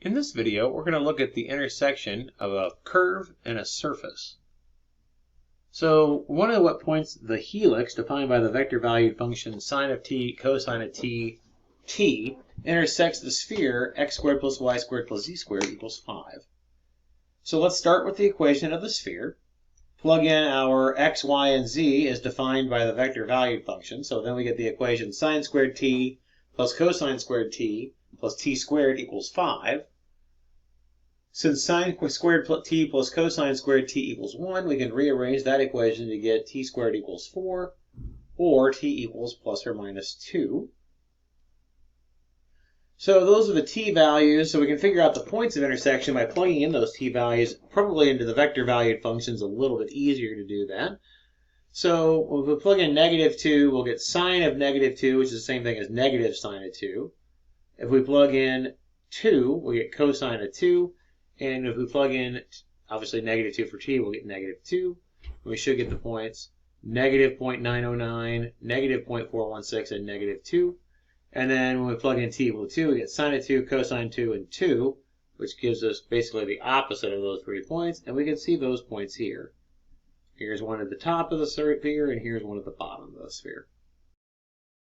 In this video, we're going to look at the intersection of a curve and a surface. So we want to know what points the helix, defined by the vector valued function sine of t, cosine of t, t, intersects the sphere x squared plus y squared plus z squared equals 5. So let's start with the equation of the sphere. Plug in our x, y, and z as defined by the vector valued function. So then we get the equation sine squared t plus cosine squared t plus t squared equals 5. Since sine squared t plus cosine squared t equals 1, we can rearrange that equation to get t squared equals 4, or t equals plus or minus 2. So those are the t values, so we can figure out the points of intersection by plugging in those t values, probably into the vector valued functions. A little bit easier to do that. So if we plug in negative 2, we'll get sine of negative 2, which is the same thing as negative sine of 2. If we plug in 2, we'll get cosine of 2. And if we plug in, obviously, negative 2 for t, we'll get negative 2. We should get the points negative 0.909, negative 0.416, and negative 2. And then when we plug in t equal to 2, we get sine of 2, cosine 2, and 2, which gives us basically the opposite of those 3 points. And we can see those points here. Here's one at the top of the sphere, and here's one at the bottom of the sphere.